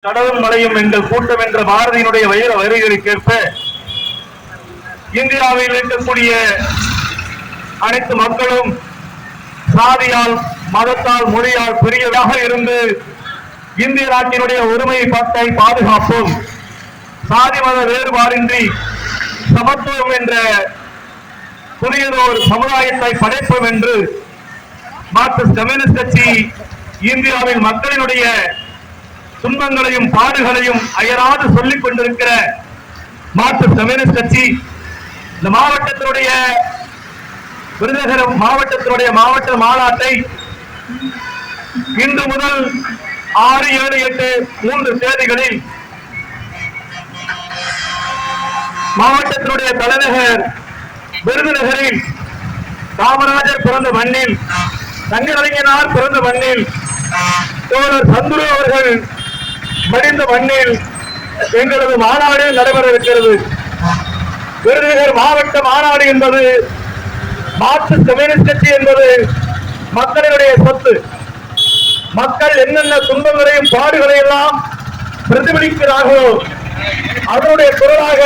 கடலும் மலையும் எங்கள் கூட்டம் என்ற பாரதியினுடைய வைர வரிகளுக்கேற்ப இந்தியாவில் இருக்கக்கூடிய அனைத்து மக்களும் சாதியால் மதத்தால் மொழியால் பெரியதாக இருந்து இந்திய நாட்டினுடைய ஒருமை பத்தை பாதுகாப்போம், சாதி மத வேறுபாடின்றி சமத்துவம் என்ற புதியதோர் சமுதாயத்தை படைப்போம் என்று மார்க்சிஸ்ட் கம்யூனிஸ்ட் கட்சி இந்தியாவில் மக்களினுடைய துன்பங்களையும் பாடுகளையும் அயராது சொல்லிக் கொண்டிருக்கிற மார்க்சிஸ்ட் கம்யூனிஸ்ட் கட்சி இந்த மாவட்டத்தினுடைய விருதுநகர் மாவட்டத்தினுடைய மாவட்ட மாநாட்டை இன்று முதல் 6, 7, 8, 3 தேதிகளில் மாவட்டத்தினுடைய தலைநகர் விருதுநகரில் காமராஜர் பிறந்த மண்ணில், தங்கறிஞனார் பிறந்த மண்ணில், தோழர் சந்துரு அவர்கள் மடிந்த மண்ணில் எங்களது மாநாடு நடைபெற இருக்கிறது. விருதுநகர் மாவட்ட மாநாடு என்பது மார்க்சிஸ்ட் கம்யூனிஸ்ட் கட்சி என்பது மக்களுடைய சொத்து. மக்கள் என்னென்ன துன்பங்களையும் பாடுகளையும் எல்லாம் பிரதிபலிக்கிறார்களோ அதனுடைய குரலாக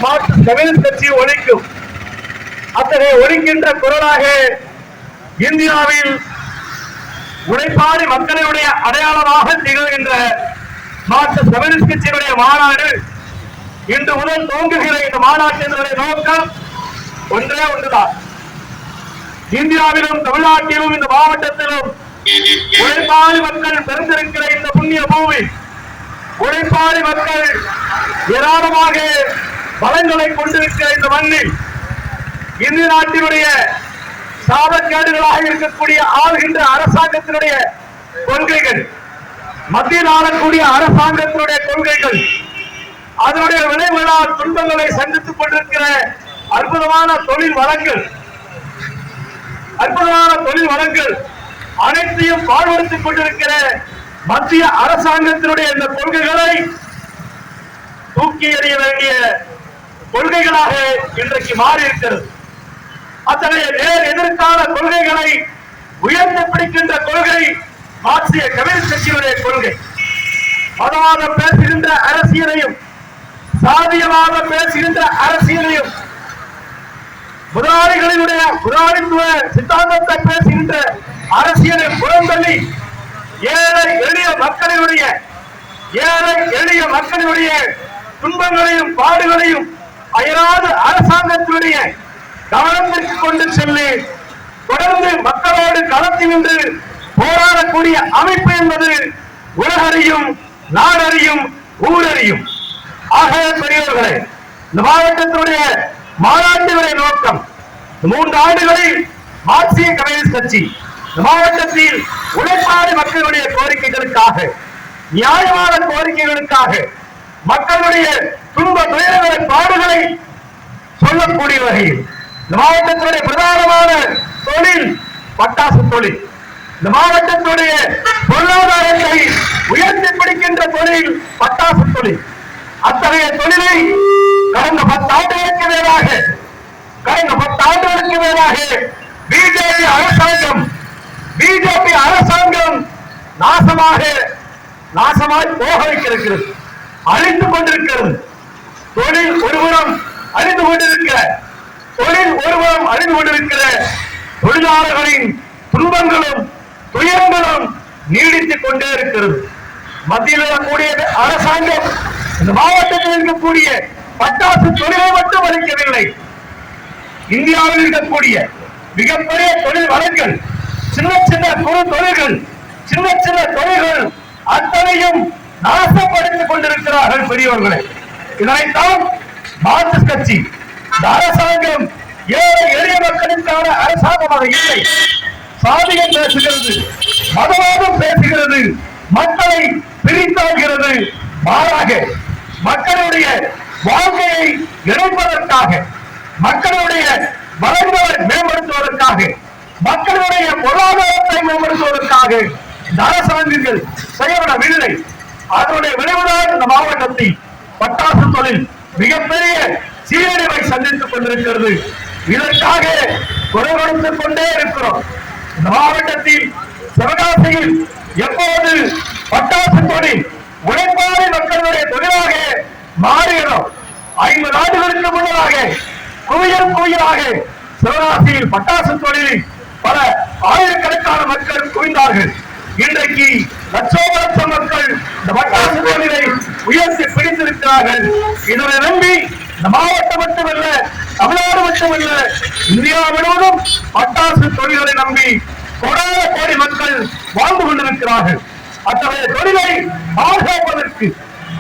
மார்க்சிஸ்ட் கம்யூனிஸ்ட் கட்சி ஒலிக்கும். அத்தகைய ஒலிக்கின்ற குரலாக இந்தியாவில் உழைப்பாளி மக்களுடைய அடையாளமாக திகழ்கின்ற மார்க்சிஸ்ட் கம்யூனிஸ்ட் கட்சியினுடைய மாநாடு இன்று முதல் துவங்குகிற இந்த மாநாட்டினுடைய நோக்கம் ஒன்றே ஒன்றுதான். இந்தியாவிலும் தமிழ்நாட்டிலும் இந்த மாவட்டத்திலும் உழைப்பாளி மக்கள் பிறந்திருக்கிற இந்த புண்ணிய பூமி, உழைப்பாளி மக்கள் ஏராளமாக பலன்களை கொண்டிருக்கிற இந்த மண்ணில் இந்திய நாட்டினுடைய சாபக்கேடுகளாக இருக்கக்கூடிய ஆளுகின்ற அரசாங்கத்தினுடைய கொள்கைகள், மத்தியில் ஆளக்கூடிய அரசாங்கத்தினுடைய கொள்கைகள், அதனுடைய விளைவுகளால் துன்பங்களை சந்தித்துக் கொண்டிருக்கிற அற்புதமான தொழில் வளங்கள் அனைத்தையும் பாழ்படுத்திக் கொண்டிருக்கிற மத்திய அரசாங்கத்தினுடைய இந்த கொள்கைகளை தூக்கி எறிய வேண்டிய கொள்கைகளாக இன்றைக்கு மாறி இருக்கிறது. அத்தகைய நேர் எதிர்கால கொள்கைகளை உயர்ந்து பிடிக்கின்ற கொள்கை மார்க்சிய கம்யூனிஸ்ட் கட்சியினுடைய கொள்கை. மதவாதம் பேசுகின்ற அரசியலையும் சாதியவாதம் பேசுகின்ற அரசியலையும் முதலாளிகளினுடைய முதலாளித்துவ சித்தாந்தத்தை பேசுகின்ற அரசியலை புறந்தள்ளி ஏழை எளிய மக்களினுடைய துன்பங்களையும் பாடுகளையும் அயராது அரசாங்கத்தினுடைய கவனத்திற்கு கொண்டு செல்லி தொடர்ந்து மக்களோடு களத்தில் நின்று போராடக்கூடிய அமைப்பு என்பது உலகறியும், நாடறியும், ஊரறியும். ஆகவே பெரியவர்களே, இந்த மாவட்டத்தினுடைய மாநாட்டினுடைய நோக்கம் 3 ஆண்டுகளில் மார்க்சிய கம்யூனிஸ்ட் கட்சி இந்த மாவட்டத்தில் உழைப்பாளி மக்களுடைய கோரிக்கைகளுக்காக, நியாயமான கோரிக்கைகளுக்காக, மக்களுடைய துன்ப துயரங்களை பாடுகளை சொல்லக்கூடிய வகையில் இந்த மாவட்டத்தினுடைய பிரதானமான தொழில் பட்டாசு தொழில், இந்த மாவட்டத்தினுடைய பொருளாதாரத்தை உயர்த்தி பிடிக்கின்ற தொழில் பட்டாசு தொழில். அத்தகைய தொழிலை கடந்த 10 ஆண்டுகளுக்கு மேலாக பிஜேபி அரசாங்கம் நாசமாய் போக வைக்கிறது, அழித்துக் கொண்டிருக்கிறது. தொழில் ஒருபுறம் அழிந்து கொண்டிருக்கிற தொழிலாளர்களின் துன்பங்களும் துயரங்களும் நீடித்துக் கொண்டே இருக்கிறது. மத்தியில் இருக்கக்கூடிய அரசாங்கம் இந்த மாவட்டத்தில் இருக்கக்கூடிய பட்டாசு தொழிலை மட்டும் அளிக்கவில்லை, இந்தியாவில் இருக்கக்கூடிய மிகப்பெரிய தொழில் வளங்கள், சின்ன சின்ன தொழில்கள் அத்தனையும் நாசப்படுத்திக் கொண்டிருக்கிறார்கள். பெரியவர்களே, இதனைத்தான் மார்க்சிஸ்ட் கட்சி இந்த அரசாங்கம் ஏழை எளிய மக்களுக்கான அரசாங்கமாக இல்லை, சாதியம் பேசுகிறது, மதவாதம் பேசுகிறது, மக்களை பிரித்தாகிறது. மாறாக மக்களுடைய வாழ்க்கையை இணைப்பதற்காக, மக்களுடைய வளங்களை மேம்படுத்துவதற்காக, மக்களுடைய பொருளாதாரத்தை மேம்படுத்துவதற்காக இந்த அரசாங்கங்கள் செயல்படவில்லை. அதனுடைய விளைவுதான் இந்த மாவட்டத்தில் பட்டாசு தொழில் மிகப்பெரிய சீரழிவை சந்தித்துக் கொண்டிருக்கிறது. இதற்காக குரல் கொடுத்துக் கொண்டே இருக்கிறோம். இந்த மாவட்டத்தில் சிவகாசியில் எப்போது பட்டாசு தொழில் உழைப்பாளி மக்களுடைய தொழிலாக மாறியதும் 50 ஆண்டுகளுக்கு முன்னதாக குவியலாக சிவகாசியில் பட்டாசு தொழிலில் பல ஆயிரக்கணக்கான மக்கள் குவிந்தார்கள். இன்றைக்கு லட்சோபலட்ச மக்கள் இந்த பட்டாசு தொழிலை உயர்த்தி பிடித்திருக்கிறார்கள். இதனை நம்பி இந்த மாவட்டம் மட்டுமல்ல, தமிழ்நாடு மட்டுமல்ல, இந்தியா முழுவதும் பட்டாசு தொழில்களை நம்பி கோடி மக்கள் வாழ்ந்து கொண்டிருக்கிறார்கள். அத்தகைய தொழிலை பாதுகாப்பதற்கு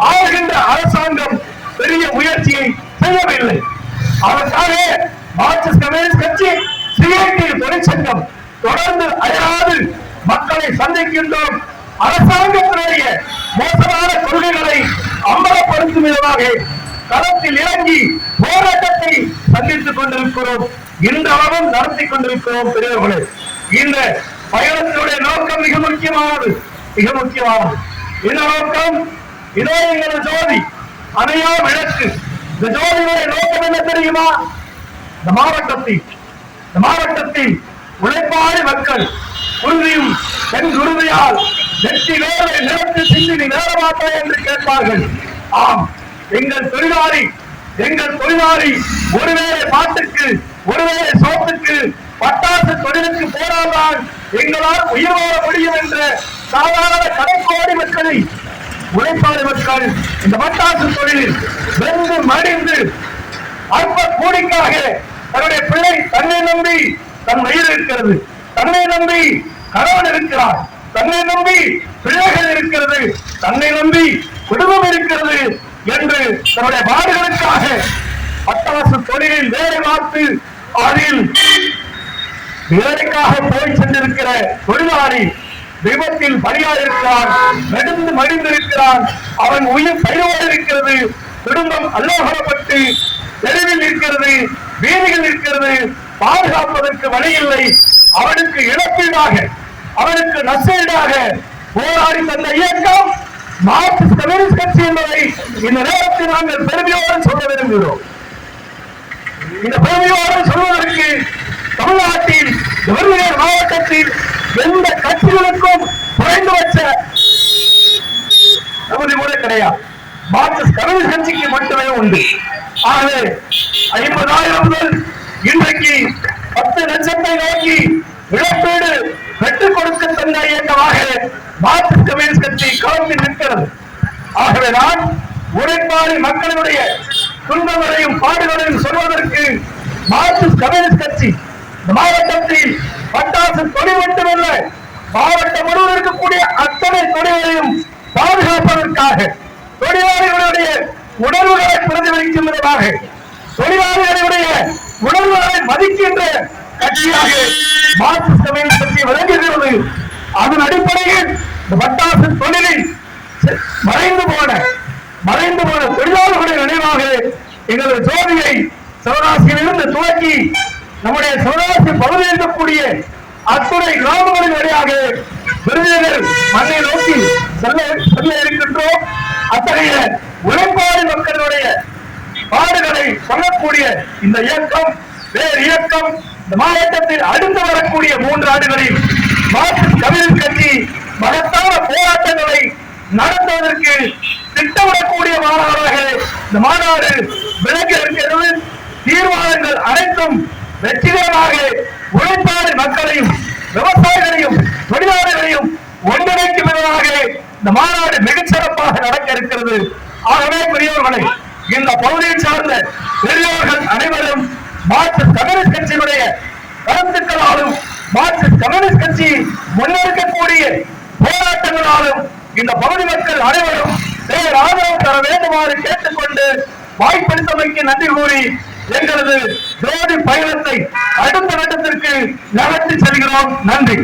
ஆளுகின்ற அரசாங்கம் பெரிய முயற்சியை செய்யவில்லை. அதற்காக மார்க்சிஸ்ட் கம்யூனிஸ்ட் கட்சி சிஐடி தொழிற்சங்கம் தொடர்ந்து அயராது மக்களை சந்திக்கின்றோம். அரசாங்கத்தினுடைய மோசமான கொள்கைகளை அம்பலப்படுத்தும் விதமாக களத்தில் இறங்கி போராட்டத்தை சந்தித்துக் கொண்டிருக்கிறோம். இன்றளவும் நடத்தி கொண்டிருக்கிறோம். பெரியவர்களே, இந்த பயணத்தினுடைய நோக்கம் மிக முக்கியமானது. இந்த நோக்கம் இதோ எங்களது ஜோதி அணையா விளக்கு. இந்த ஜோதியுடைய நோக்கம் என்ன தெரியுமா? இந்த மாவட்டத்தில் உழைப்பாளி மக்கள் உறுதியும் பெண் உறுதியால் நெற்றி வேலை நிலத்து சிந்தி நேரமாட்டா என்று கேட்பார்கள். ஆம், எங்கள் தொழிலாளி ஒருவேளை பாட்டுக்கு ஒருவேளை சோத்துக்கு பட்டாசு தொழிலுக்கு போராடால் எங்களால் உயிர் வாழ முடியும் என்ற சாதாரண கடைக்கோடி மக்களை உழைப்பாளி மக்கள் இந்த பட்டாசு தொழிலில் வென்று மடிந்து அற்ப கூலிக்காக தன்னுடைய பிள்ளை தன்னை நம்பி தன் வயிறு இருக்கிறது, தன்னை நம்பி கணவன் இருக்கிறார், தன்னை நம்பி பிள்ளைகள் இருக்கிறது, தன்னை நம்பி குடும்பம் இருக்கிறது என்று தன்னுடைய பாடுகளுக்காக பட்டாசு தொழிலில் வேலை பார்த்து அதில் வேலைக்காக போய் சென்றிருக்கிற தொழிலாளி விபத்தில் பலியாயிருக்கிறான், நெடுந்து மடிந்திருக்கிறான். அவன் உயிர் பயிரோடு இருக்கிறது, குடும்பம் அல்லோகப்பட்டு தெருவில் இருக்கிறது, வீதிகள் இருக்கிறது. பாதுகாப்பதற்கு வழி இல்லை. அவனுக்கு இழப்பீடாக, அவனுக்கு நஷ்டீடாக போராடி தந்த இயக்கம் மார்க்சிஸ்ட் கம்யூனிஸ்ட் கட்சி என்பதை இந்த நேரத்தில் நாங்கள் பெருமையோடு சொல்ல விரும்புகிறோம். இந்த பெருமையோடு சொல்வதற்கு தமிழ்நாட்டில் விருதுநகர் மாவட்டத்தில் எந்த கட்சிகளுக்கும் குறைந்தபட்ச நமது கூட கிடையாது. மார்க்சிஸ்ட் கம்யூனிஸ்ட் கட்சிக்கு மட்டுமே உண்டு. ஆகவே 50,000 முதல் இன்றைக்கு 10 லட்சத்தை நோக்கி இழப்பீடு பெற்றுக் கொடுக்க தந்த இயக்கமாக மார்க்சிஸ்ட் கம்யூனிஸ்ட் கட்சி களத்தில் நிற்கிறது. ஆகவேதான் உழைப்பாளி மக்களுடைய துன்பங்களையும் பாடுகளையும் சொல்வதற்கு மார்க்சிஸ்ட் கம்யூனிஸ்ட் கட்சி இந்த மாவட்டத்தில் பட்டாசு தொழில் மட்டுமல்ல, மாவட்டம் முழுவதும் இருக்கக்கூடிய அத்தனை தொழில்களையும் பாதுகாப்பதற்காக தொழிலாளிகளுடைய உணர்வுகளை பிரதிபலிக்கும் விதமாக தொழிலாளிகளுடைய உணர்வுகளை மதிக்கின்ற கட்சியாக மார்க்சிஸ்ட் கம்யூனிஸ்ட் கட்சி விளங்குகிறது. அதன் அடிப்படையில் இந்த பட்டாசு தொழிலில் மறைந்து போன தொழிலாளர்களுடைய நினைவாக எங்களது ஜோதியை சிவகாசியிலிருந்து துவக்கி நம்முடைய சிவகாசி பகுதியில் இருக்கக்கூடிய அத்துணை கிராமங்களின் வழியாக விருதுநகர் மண்ணை நோக்கி செல்ல இருக்கின்றோம். அத்தகைய உழைப்பாளி மக்களுடைய பாடுகளை சொல்லக்கூடிய இந்த இயக்கம் வேறு இயக்கம் இந்த மாவட்டத்தில் அடுத்து வரக்கூடிய 3 ஆண்டுகளில் மார்க்சிஸ்ட் கம்யூனிஸ்ட் கட்சி மகத்தான போராட்டங்களை நடத்துவதற்கு திட்டமிடக்கூடிய மாநாடாக இந்த மாநாடு விளங்கி இருக்கிறது. தீர்மானங்கள் அனைத்தும் வெற்றிகரமாக உழைப்பாளி மக்களையும் விவசாயிகளையும் தொழிலாளர்களையும் ஒன்றிணைக்கும் விதமாக இந்த மாநாடு மிகச்சிறப்பாக நடக்க இருக்கிறது. ஆகவே பெரியவர்களை இந்த பகுதியை சார்ந்த பெரியவர்கள் அனைவரும் மார்க்சிஸ்ட் கம்யூனிஸ்ட் கட்சியினுடைய கருத்துக்களாலும் மார்க்சிஸ்ட் கம்யூனிஸ்ட் கட்சி முன்னெடுக்கக்கூடிய போராட்டங்களாலும் இந்த பகுதி மக்கள் அனைவரும் ஆதரவு தர வேண்டுமாறு கேட்டுக்கொண்டு வாய்ப்பளித்தமைக்கு நன்றி கூறி எங்களது ஜோதி பயணத்தை அடுத்த கட்டத்திற்கு நகர்த்தி செல்கிறோம். நன்றி.